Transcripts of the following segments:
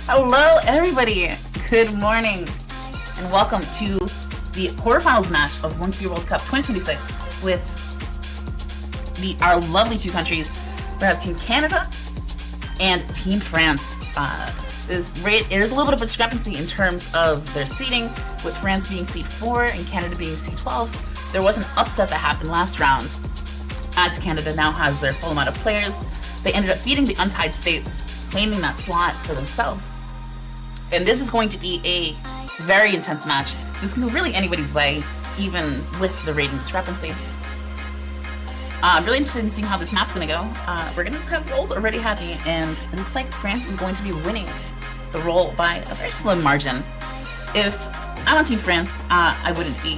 Hello, everybody. Good morning, and welcome to the quarterfinals match of 1K World Cup 2026 with our lovely two countries. We have Team Canada and Team France. There's a little bit of a discrepancy in terms of their seeding, with France being seed 4 and Canada being seed 12. There was an upset that happened last round, as Canada now has their full amount of players. They ended up beating the untied states, claiming that slot for themselves. And this is going to be a very intense match. This can go really anybody's way, even with the rating discrepancy. I'm really interested in seeing how this map's going to go. We're going to have rolls already happy, and it looks like France is going to be winning the roll by a very slim margin. If I'm on Team France, I wouldn't be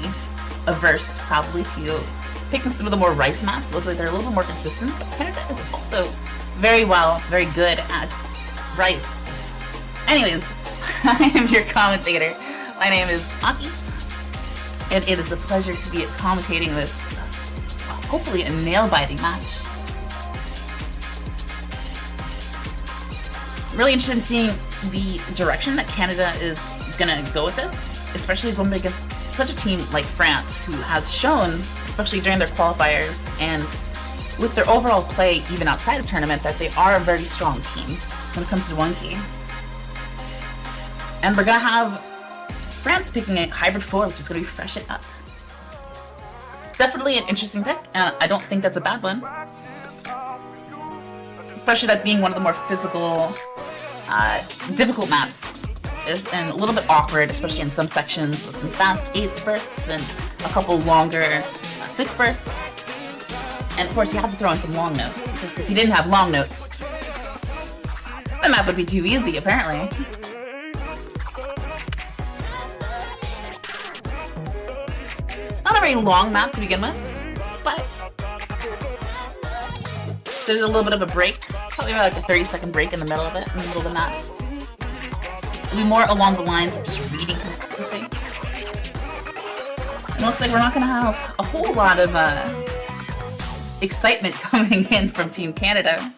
averse, probably, to picking some of the more rice maps. It looks like they're a little bit more consistent, but Canada is also very good at rice. Anyways, I am your commentator. My name is Aki, and it is a pleasure to be commentating this, hopefully, a nail-biting match. I'm really interested in seeing the direction that Canada is gonna go with this, especially going against such a team like France, who has shown, especially during their qualifiers and with their overall play even outside of tournament, that they are a very strong team when it comes to 1K. And we're gonna have France picking a hybrid 4, which is gonna be fresh it up. Definitely an interesting pick, and I don't think that's a bad one. Especially that being one of the more physical, difficult maps, and a little bit awkward, especially in some sections with some fast 8 bursts and a couple longer 6 bursts. And of course you have to throw in some long notes, because if you didn't have long notes, the map would be too easy, apparently. Not a very long map to begin with, but there's a little bit of a break. Probably about like a 30-second break in the middle of it, in the middle of the map. It'll be more along the lines of just reading consistency. It looks like we're not going to have a whole lot of excitement coming in from Team Canada.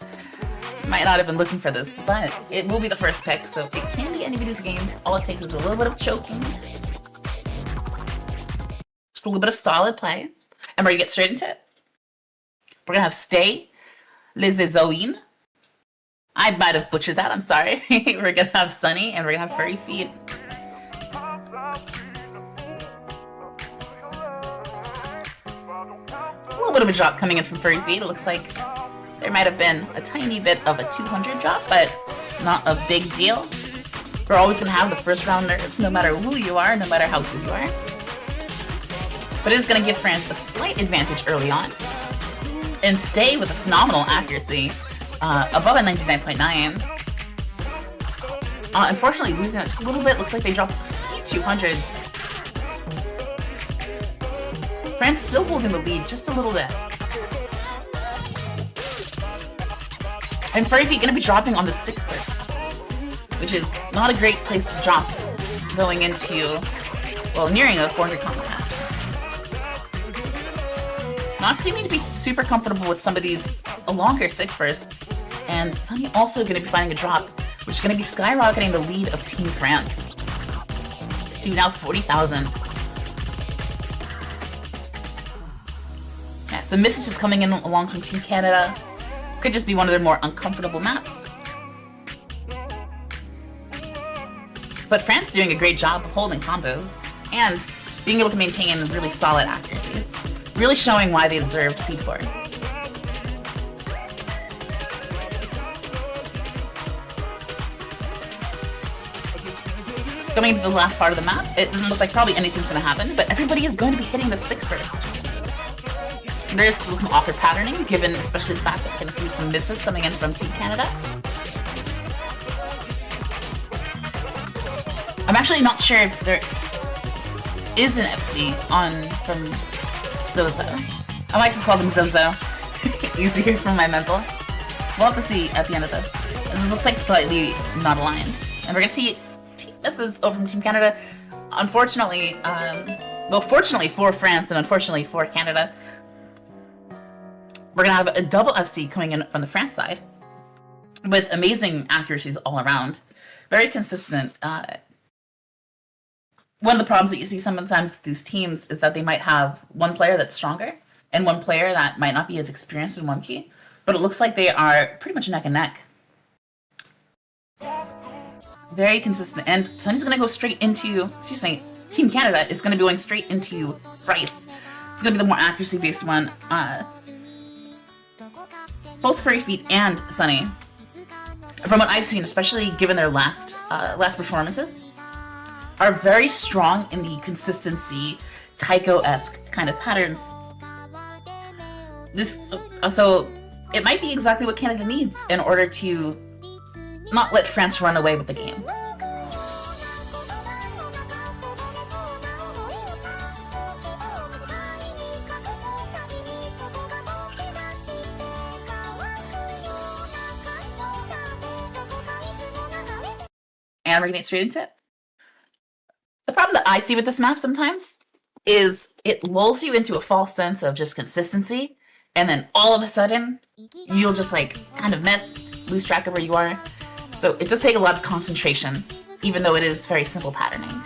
Might not have been looking for this, but it will be the first pick, so it can be anybody's game. All it takes is a little bit of choking, just a little bit of solid play, and we're gonna get straight into it. We're gonna have Stay Les Ezoines. I might have butchered that, I'm sorry. We're gonna have Sunny, and we're gonna have Furry Feet. A little bit of a drop coming in from Furry Feet. It looks like there might have been a tiny bit of a 200 drop, but not a big deal. We're always gonna have the first round nerves, no matter who you are, no matter how good you are. But it is gonna give France a slight advantage early on, and Stay with a phenomenal accuracy, above a 99.9. Unfortunately, losing that just a little bit. Looks like they dropped a few 200s. France still holding the lead just a little bit. And Furry Feet going to be dropping on the 6 burst, which is not a great place to drop going into, well, nearing a 400 combat. Not seeming to be super comfortable with some of these longer 6 bursts, and Sunny also going to be finding a drop, which is going to be skyrocketing the lead of Team France to now 40,000. Yeah, so misses is coming in along from Team Canada. Could just be one of their more uncomfortable maps. But France doing a great job of holding combos and being able to maintain really solid accuracies. Really showing why they deserve seed 4. Coming into the last part of the map, it doesn't look like probably anything's going to happen, but everybody is going to be hitting the 6 burst. There is still some awkward patterning, given especially the fact that we're going to see some misses coming in from Team Canada. I'm actually not sure if there is an FC on from Zozo. I might just call them Zozo. Easier for my mental. We'll have to see at the end of this. It just looks like slightly not aligned. And we're going to see misses over from Team Canada. Unfortunately, well, fortunately for France and unfortunately for Canada, we're going to have a double FC coming in from the France side with amazing accuracies all around. Very consistent. One of the problems that you see sometimes with these teams is that they might have one player that's stronger and one player that might not be as experienced in 1K, but it looks like they are pretty much neck and neck. Very consistent. And Sunny's going to go straight into, excuse me, Team Canada is going to be going straight into Bryce. It's going to be the more accuracy-based one. Both Furry Feet and Sunny, from what I've seen, especially given their last performances, are very strong in the consistency, Taiko-esque kind of patterns. So it might be exactly what Canada needs in order to not let France run away with the game. And we're gonna get straight into it. The problem that I see with this map sometimes is it lulls you into a false sense of just consistency, and then all of a sudden, you'll just like kind of lose track of where you are. So it does take a lot of concentration, even though it is very simple patterning.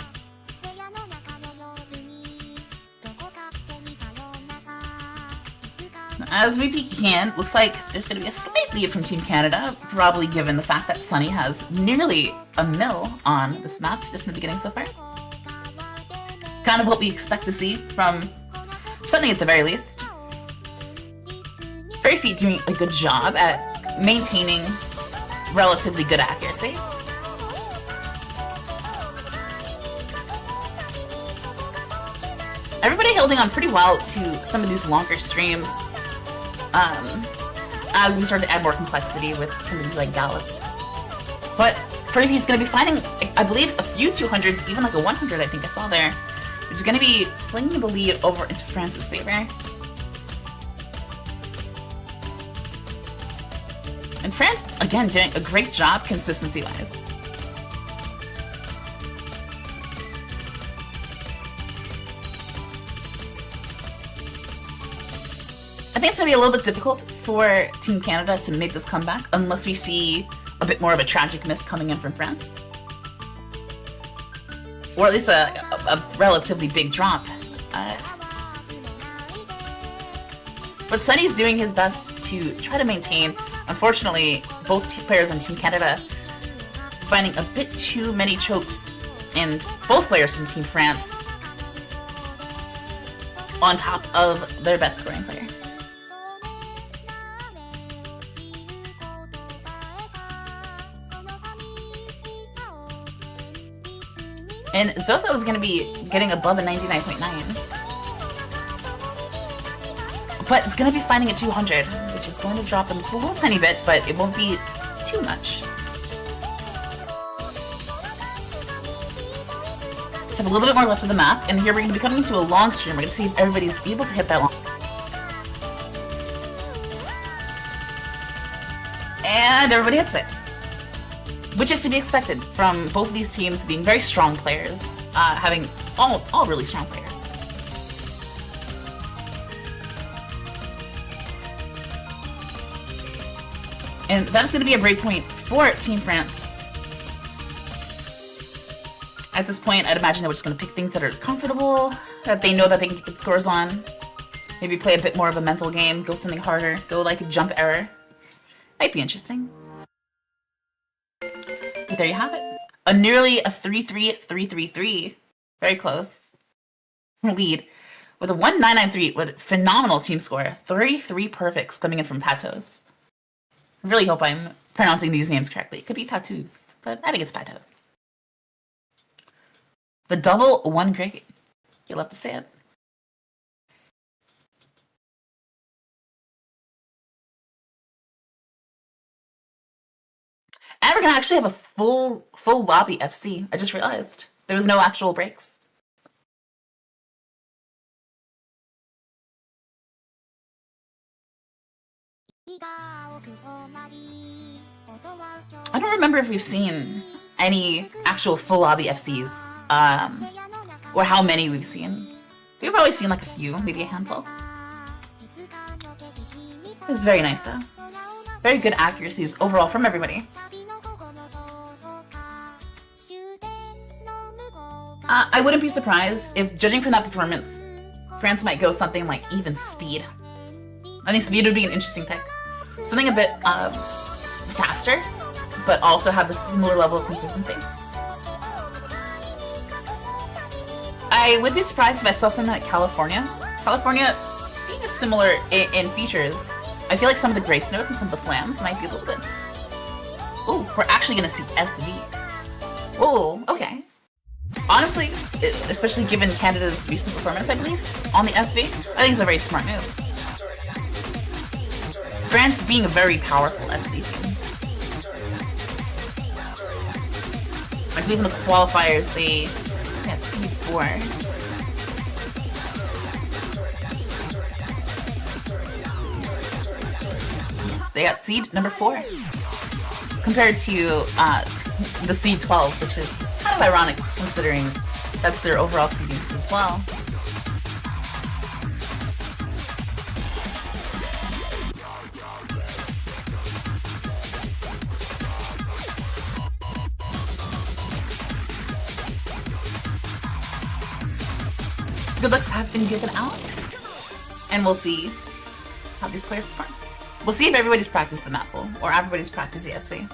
As we begin, looks like there's going to be a slight lead from Team Canada, probably given the fact that Sunny has nearly a mil on this map just in the beginning so far. Kind of what we expect to see from Sunny at the very least. Furry Feet doing a good job at maintaining relatively good accuracy. Everybody holding on pretty well to some of these longer streams as we start to add more complexity with some of these like gallops. But Furry Feet's going to be finding, I believe, a few 200s, even like a 100 I think I saw there, which is going to be slinging the lead over into France's favor. And France, again, doing a great job consistency-wise. I think it's going to be a little bit difficult for Team Canada to make this comeback unless we see a bit more of a tragic miss coming in from France. Or at least a relatively big drop. But Sunny's doing his best to try to maintain. Unfortunately, both players on Team Canada finding a bit too many chokes, and both players from Team France on top of their best scoring player. And Zozo is going to be getting above a 99.9. But it's going to be finding a 200, which is going to drop them just a little tiny bit, but it won't be too much. Let's have a little bit more left of the map, and here we're going to be coming into a long stream. We're going to see if everybody's able to hit that long. And everybody hits it. Which is to be expected from both of these teams being very strong players, having all really strong players. And that is going to be a break point for Team France. At this point, I'd imagine they're just going to pick things that are comfortable, that they know that they can get scores on. Maybe play a bit more of a mental game, go something harder, go like a jump error. Might be interesting. But there you have it. Nearly a 3-3-3-3-3. Very close. Lead. With a 1-9-9-3 with phenomenal team score. 33 perfects coming in from Patos. I really hope I'm pronouncing these names correctly. It could be Patus, but I think it's Patos. The double 1 cricket. You'll love to see it. And we're gonna actually have a full lobby FC. I just realized there was no actual breaks. I don't remember if we've seen any actual full lobby FCs, or how many we've seen. We've probably seen like a few, maybe a handful. It's very nice though. Very good accuracies overall from everybody. I wouldn't be surprised if, judging from that performance, France might go something like even speed. I think speed would be an interesting pick. Something a bit faster, but also have a similar level of consistency. I would be surprised if I saw something like California. California being similar in features. I feel like some of the grace notes and some of the flams might be a little bit... Ooh, we're actually going to see SV. Oh, okay. Honestly, especially given Canada's recent performance, I believe, on the SV, I think it's a very smart move. France being a very powerful SV team. I believe in the qualifiers, they got C4. Yes, they got seed number 4. Compared to the seed 12, which is kind of ironic considering that's their overall seedings as well. Good looks have been given out, and we'll see how these players perform. We'll see if everybody's practiced the map pool, or everybody's practiced the SV.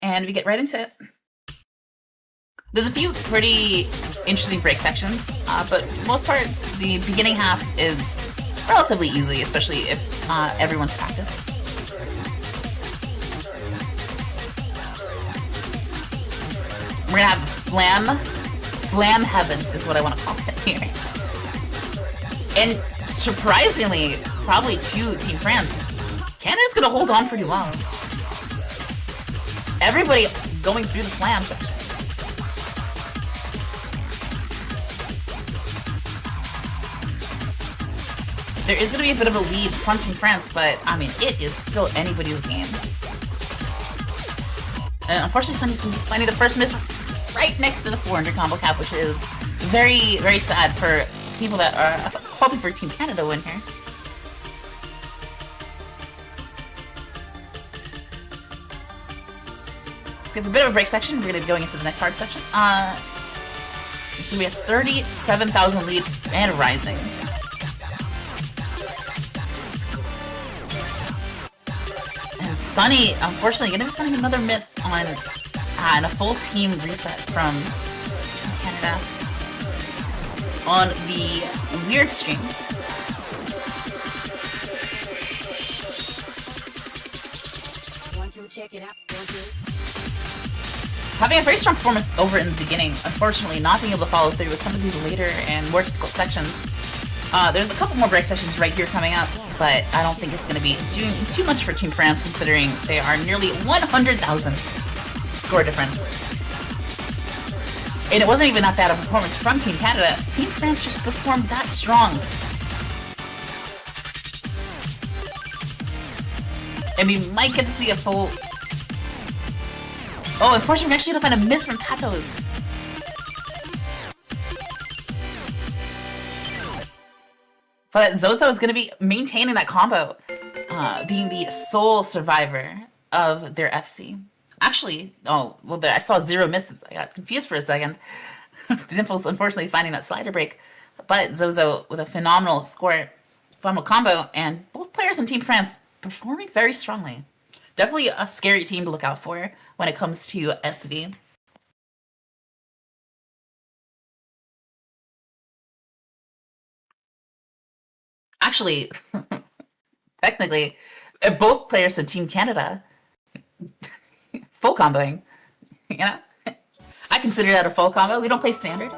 And we get right into it. There's a few pretty interesting break sections, but for the most part, the beginning half is relatively easy, especially if everyone's practiced. We're gonna have Flam Heaven is what I want to call it here. And surprisingly, probably to Team France, Canada's gonna hold on pretty long. Everybody going through the Flam section. There is going to be a bit of a lead from Team France, but, I mean, it is still anybody's game. And unfortunately, Sunny's going to be finding the first miss right next to the 400 combo cap, which is very, very sad for people that are hoping for Team Canada win here. We have a bit of a break section. We're going to be going into the next hard section. So we have 37,000 lead and rising. Sunny, unfortunately, going to be finding another miss on and a full team reset from Canada on the weird stream. Check it out. Having a very strong performance over in the beginning, unfortunately not being able to follow through with some of these later and more difficult sections. There's a couple more break sections right here coming up, but I don't think it's going to be doing too much for Team France considering they are nearly 100,000 score difference. And it wasn't even that bad of a performance from Team Canada. Team France just performed that strong. And we might get to see a full... Oh, unfortunately, we're actually going to find a miss from Patos. But Zozo is going to be maintaining that combo, being the sole survivor of their FC. Actually, oh, well, I saw 0 misses. I got confused for a second. Dimple's unfortunately finding that slider break. But Zozo with a phenomenal score, phenomenal combo, and both players on Team France performing very strongly. Definitely a scary team to look out for when it comes to SV. Actually, technically, both players of Team Canada full comboing. You know, I consider that a full combo. We don't play standard.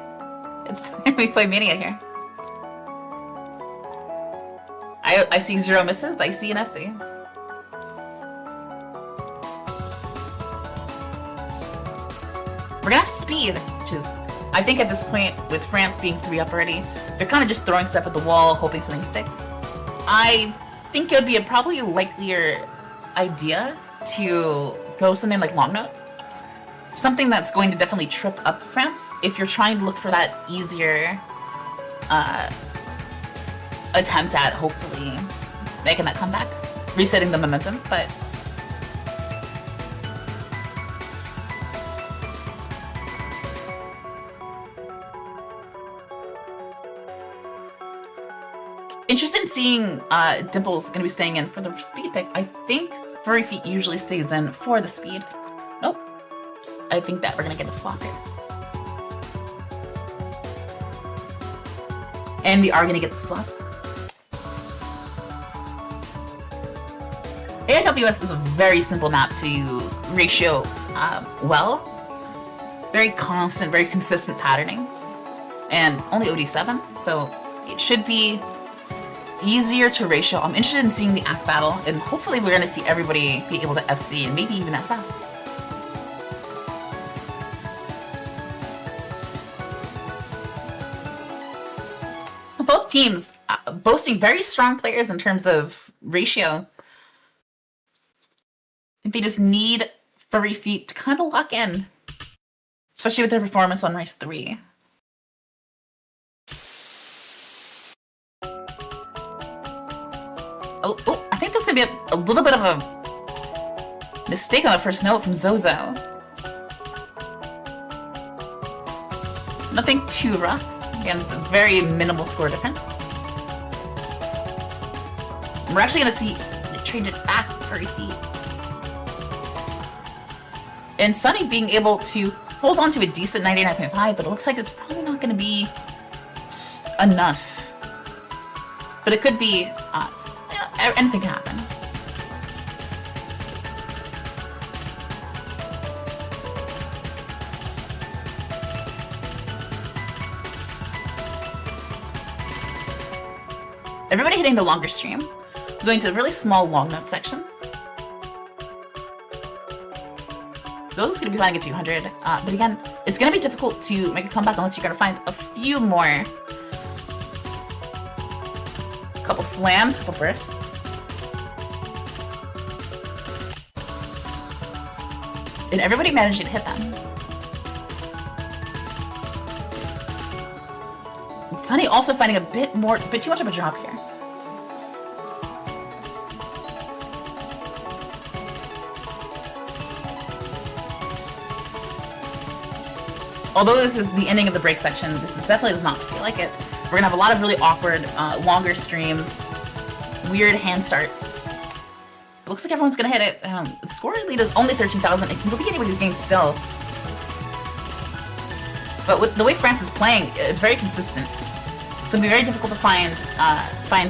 It's we play Mania here. I see 0 misses. I see an SC. We're gonna have speed, which is, I think at this point, with France being 3 up already, they're kind of just throwing stuff at the wall, hoping something sticks. I think it would be a probably likelier idea to go something like long note something that's going to definitely trip up France if you're trying to look for that easier attempt at hopefully making that comeback, resetting the momentum, but interested in seeing Dimple's gonna be staying in for the speed pick. I think Furry Feet usually stays in for the speed. Nope. I think that we're gonna get a swap here. And we are gonna get the swap. AIWS is a very simple map to ratio well. Very constant, very consistent patterning. And only OD7, so it should be easier to ratio. I'm interested in seeing the act battle, and hopefully we're going to see everybody be able to FC and maybe even SS. Both teams boasting very strong players in terms of ratio. I think they just need Furry Feet to kind of lock in, especially with their performance on race 3. Oh, I think there's gonna be a little bit of a mistake on the first note from Zozo. Nothing too rough. Again, it's a very minimal score difference. We're actually gonna see it traded back 30 feet. And Sunny being able to hold on to a decent 99.5, but it looks like it's probably not gonna be enough. But it could be anything can happen. Everybody hitting the longer stream. We're going to a really small long note section. Zozo's going to be finding a 200, but again, it's going to be difficult to make a comeback unless you're going to find a few more. Couple flams, couple bursts. And everybody managing to hit them. And Sunny also finding a bit too much of a drop here. Although this is the ending of the break section, this definitely does not feel like it. We're gonna have a lot of really awkward, longer streams, weird hand starts. It looks like everyone's gonna hit it. The score lead is only 13,000. It can be anybody's game still. But with the way France is playing, it's very consistent. It's gonna be very difficult to find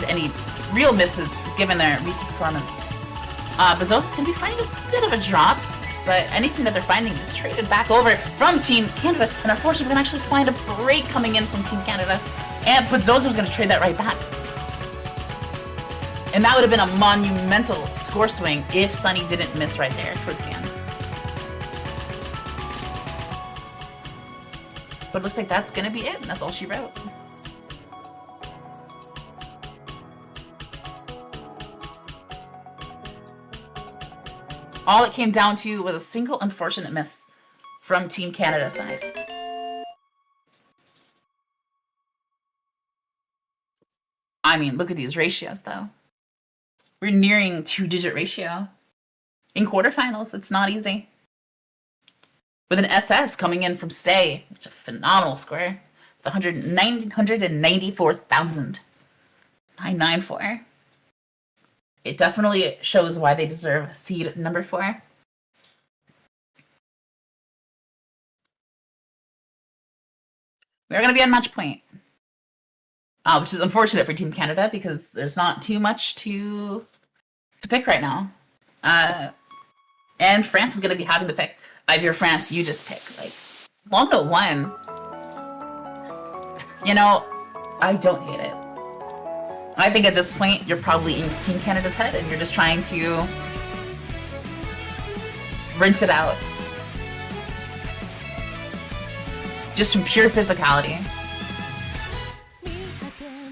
any real misses given their recent performance. But Zozo's gonna be finding a bit of a drop. But anything that they're finding is traded back over from Team Canada. And unfortunately, we're gonna actually find a break coming in from Team Canada. But Zozo's gonna trade that right back. And that would have been a monumental score swing if Sunny didn't miss right there towards the end. But it looks like that's gonna be it, and that's all she wrote. All it came down to was a single unfortunate miss from Team Canada's side. I mean, look at these ratios, though. We're nearing 2-digit ratio. In quarterfinals, it's not easy. With an SS coming in from Stay, which is a phenomenal score, with 194,994. It definitely shows why they deserve seed number 4. We're going to be on match point. Which is unfortunate for Team Canada because there's not too much to pick right now. And France is going to be having the pick. If you're France, you just pick. Like, long note 1. You know, I don't hate it. I think at this point, you're probably in Team Canada's head and you're just trying to rinse it out. Just from pure physicality.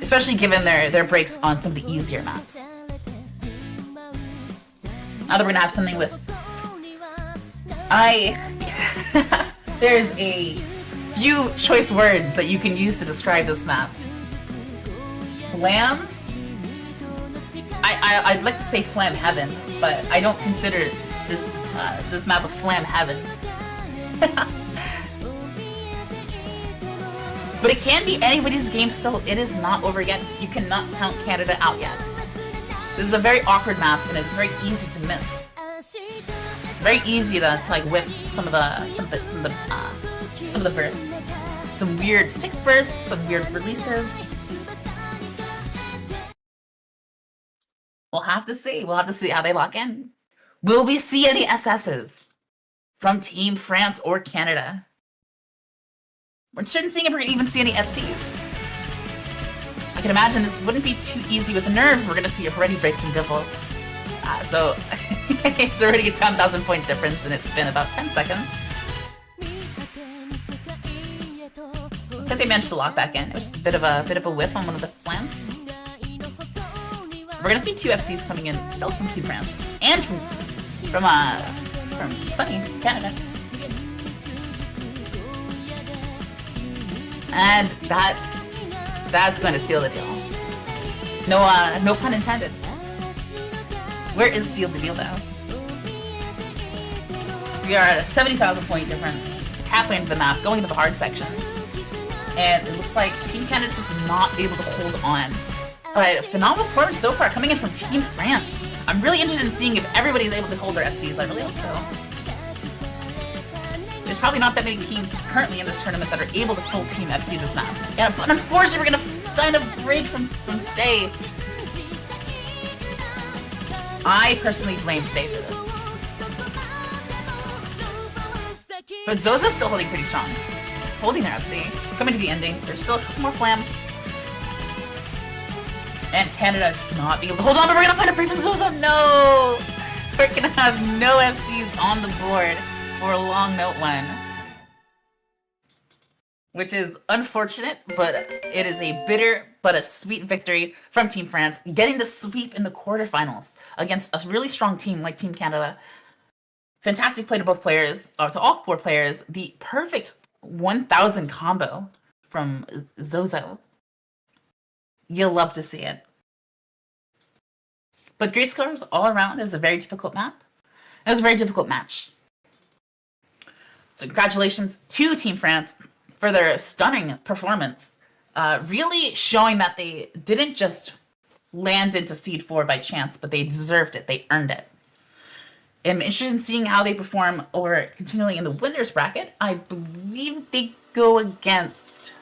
Especially given their breaks on some of the easier maps. Now that we're gonna have something with... There's a few choice words that you can use to describe this map. Flams? I'd like to say Flam Heaven, but I don't consider this map a Flam Heaven. But it can be anybody's game still. It is not over yet. You cannot count Canada out yet. This is a very awkward map, and it's very easy to miss. Very easy to like whiff some of the bursts. Some weird 6 bursts, some weird releases. We'll have to see. We'll have to see how they lock in. Will we see any SSs from Team France or Canada? We're interested in seeing if we're going to even see any FCs. I can imagine this wouldn't be too easy with the nerves. We're going to see if Reddy breaks from Dimple. So it's already a 10,000 point difference, and it's been about 10 seconds. Looks like they managed to lock back in. It was just a bit of a whiff on one of the flanks. We're gonna see 2 FCs coming in still from Team France and from sunny Canada. And that's going to seal the deal. No pun intended. Where is seal the deal though? We are at a 70,000 point difference, halfway into the map, going to the hard section. And it looks like Team Canada's just not able to hold on. But phenomenal performance so far coming in from Team France. I'm really interested in seeing if everybody's able to hold their FCs. I really hope so. There's probably not that many teams currently in this tournament that are able to full team FC this map. Yeah, but unfortunately we're gonna find a break from Stay. I personally blame Stay for this. But Zozo's still holding pretty strong. Holding their FC. Coming to the ending. There's still a couple more flams. And Canada just not being able to hold on, but we're gonna find a break from Zozo. No! We're gonna have no FCs on the board for a long note 1. Which is unfortunate, but it is a bitter but a sweet victory from Team France, getting the sweep in the quarterfinals against a really strong team like Team Canada. Fantastic play to both players, to all 4 players. The perfect 1,000 combo from Zozo. You'll love to see it. But great scores all around. Is a very difficult map. It was a very difficult match. So congratulations to Team France for their stunning performance. Really showing that they didn't just land into Seed 4 by chance, but they deserved it. They earned it. I'm interested in seeing how they perform or continually in the winners bracket. I believe they go against...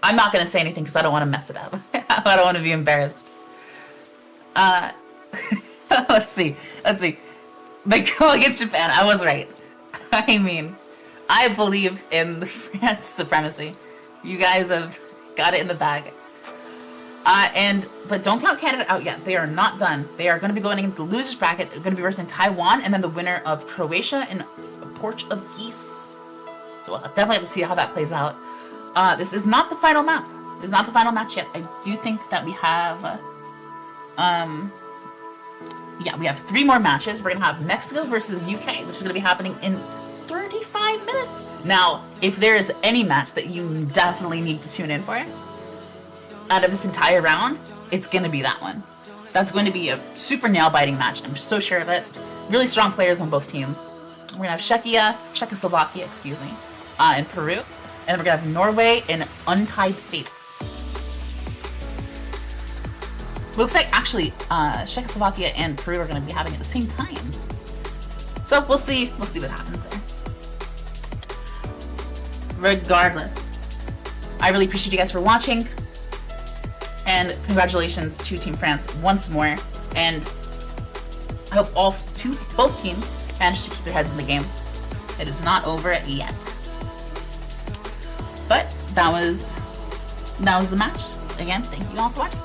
I'm not going to say anything because I don't want to mess it up. I don't want to be embarrassed. Let's see. They go against Japan. I was right. I mean, I believe in the France supremacy. You guys have got it in the bag. But don't count Canada out yet. They are not done. They are going to be going into the losers bracket. They're going to be versing Taiwan and then the winner of Croatia and Porch of Geese. So we'll definitely have to see how that plays out. This is not the final map. This is not the final match yet. I do think that we have, we have 3 more matches. We're going to have Mexico versus UK, which is going to be happening in 35 minutes. Now, if there is any match that you definitely need to tune in for out of this entire round, it's going to be that one. That's going to be a super nail-biting match. I'm so sure of it. Really strong players on both teams. We're going to have Czechoslovakia, and Peru. And we're going to have Norway and Untied States. Looks like actually Czechoslovakia and Peru are going to be having it at the same time. So we'll see what happens there. Regardless, I really appreciate you guys for watching. And congratulations to Team France once more. And I hope both teams manage to keep their heads in the game. It is not over yet. But that was the match. Again, thank you all for watching.